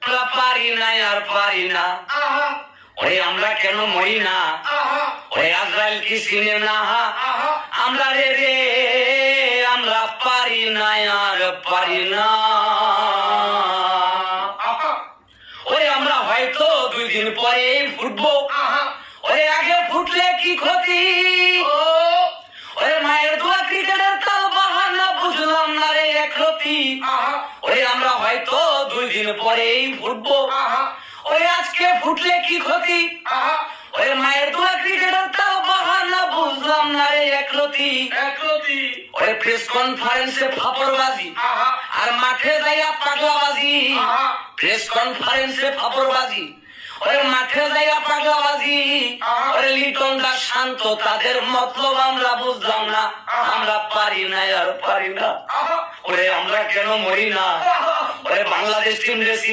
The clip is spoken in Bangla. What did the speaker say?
আমরা পারি না আর পারি না, ওরে আমরা কেন মরি না, ওরে আজরাইল কি চিনে না, আমরা রে রে আমরা পারি না আর পারি না। ওরে আমরা হয়তো 2 দিন পরে ফুটবো, ওরে আগে ফুটলে কি ক্ষতি, ওরে মায়ের দোয়া ক্রিকেটের তাল বাহানা বুঝলাম না রে একরতি। ওরে আমরা হয়তো 2 দিন পরেই ফুটবো, ওরে আজকে ফুটলে কি ক্ষতি, ওরে মায়ের দোয়া ক্রিকেটের তাল বাহানা বুঝলাম না রে একরতি। ওরে প্রেস কনফারেন্সে ফাপড়বাজি আর মাঠে যাইয়া পাগলাবাজি, প্রেস কনফারেন্সে ফাপড়বাজি ওরে মাঠে যাইয়া পাগলাবাজি, ওরে লিটন দাস শান্ত তাদের মতলব আমরা বুঝলাম না, আমরা পারি না আর পারি না, ওরে আমরা কেন মরি না, ওরে বাংলাদেশ টিম রেসিং